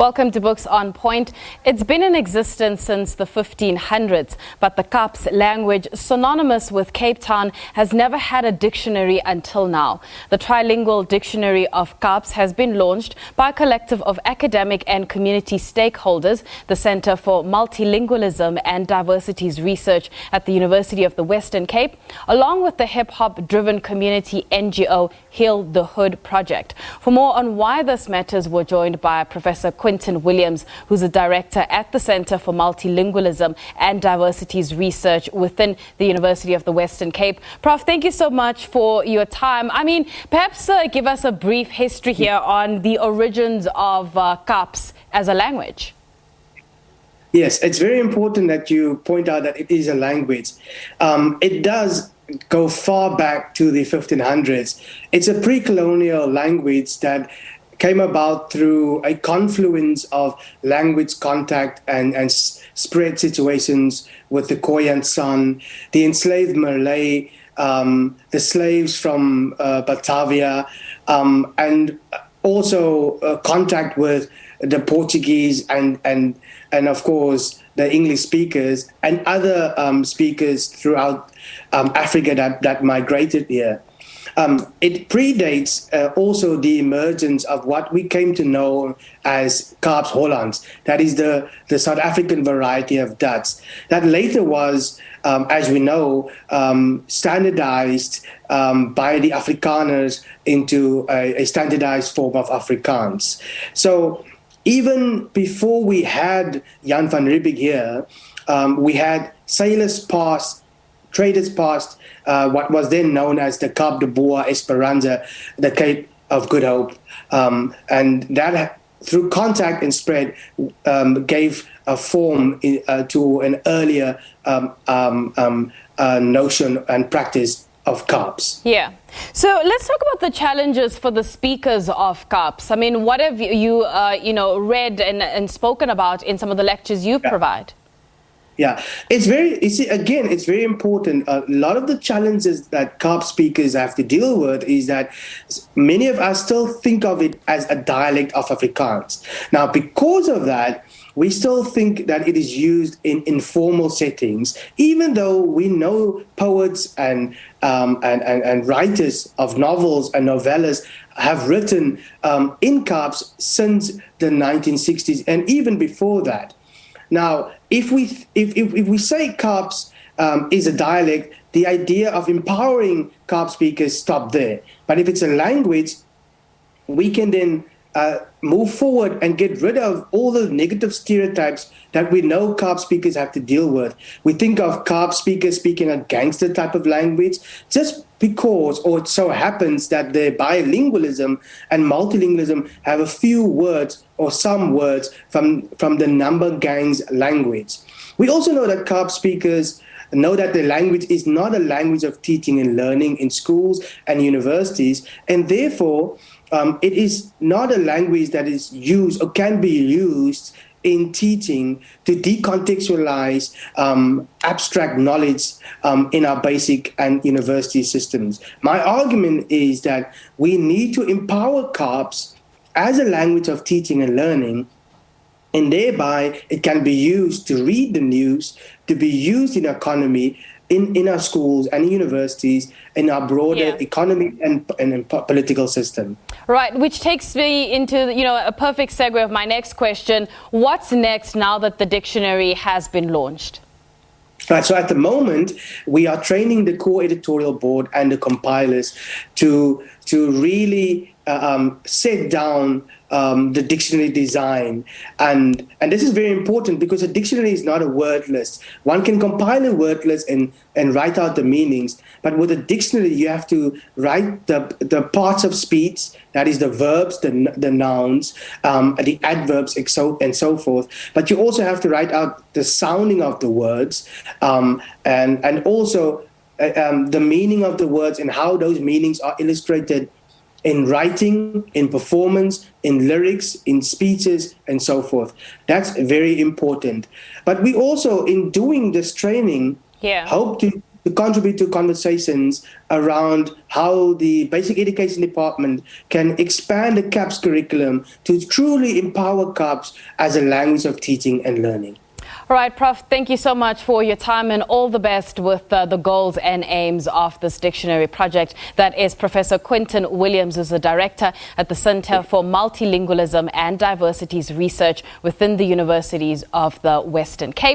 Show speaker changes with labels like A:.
A: Welcome to Books on Point. It's been in existence since the 1500s, but the Kaaps language, synonymous with Cape Town, has never had a dictionary until now. The Trilingual Dictionary of Kaaps has been launched by a collective of academic and community stakeholders, the Center for Multilingualism and Diversities Research at the University of the Western Cape, along with the hip-hop-driven community NGO Heal the Hood Project. For more on why this matters, we're joined by Professor Quentin Williams, who's a director at the Center for Multilingualism and Diversities Research within the University of the Western Cape. Prof, thank you so much for your time. Perhaps give us a brief history here on the origins of Kaaps as a language.
B: Yes, it's very important that you point out that it is a language. It does go far back to the 1500s. It's a pre-colonial language that came about through a confluence of language contact and spread situations with the Khoi and San, the enslaved Malay, the slaves from Batavia, and also contact with the Portuguese and of course the English speakers and other speakers throughout Africa that migrated here. It predates also the emergence of what we came to know as Kaaps Hollands. That is the South African variety of Dutch. That later was, as we know, standardized by the Afrikaners into a standardized form of Afrikaans. So even before we had Jan van Riebeeck here, we had sailors past, traders past, what was then known as the Cape de Boa Esperanza, the Cape of Good Hope. And that, through contact and spread, gave a form to an earlier notion and practice of Kaaps.
A: Yeah. So let's talk about the challenges for the speakers of Kaaps. What have you read and spoken about in some of the lectures you provide?
B: Yeah, it's very important. A lot of the challenges that Kaaps speakers have to deal with is that many of us still think of it as a dialect of Afrikaans. Now, because of that, we still think that it is used in informal settings, even though we know poets and writers of novels and novellas have written in Kaaps since the 1960s and even before that. Now, if we say Kaaps is a dialect, the idea of empowering Kaaps speakers stop there. But if it's a language, we can then move forward and get rid of all the negative stereotypes that we know Kaaps speakers have to deal with. We think of Kaaps speakers speaking a gangster type of language just because, or it so happens that their bilingualism and multilingualism have a few words or some words from the number gangs language. We also know that Kaaps speakers know that the language is not a language of teaching and learning in schools and universities, and therefore it is not a language that is used or can be used in teaching to decontextualize abstract knowledge in our basic and university systems. My argument is that we need to empower Kaaps as a language of teaching and learning, and thereby it can be used to read the news, to be used in economy, in our schools and universities, in our broader economy and political system.
A: Right, which takes me into a perfect segue of my next question. What's next now that the dictionary has been launched?
B: Right, so at the moment, we are training the core editorial board and the compilers to really set down the dictionary design. And this is very important because a dictionary is not a word list. One can compile a word list and write out the meanings, but with a dictionary, you have to write the parts of speech, that is the verbs, the nouns, the adverbs, and so forth. But you also have to write out the sounding of the words and also the meaning of the words and how those meanings are illustrated in writing, in performance, in lyrics, in speeches, and so forth. That's very important. But we also, in doing this training, hope to to contribute to conversations around how the basic education department can expand the Kaaps curriculum to truly empower Kaaps as a language of teaching and learning.
A: All right, Prof, thank you so much for your time and all the best with the goals and aims of this dictionary project. That is Professor Quentin Williams, who's the director at the Center for Multilingualism and Diversities Research within the Universities of the Western Cape.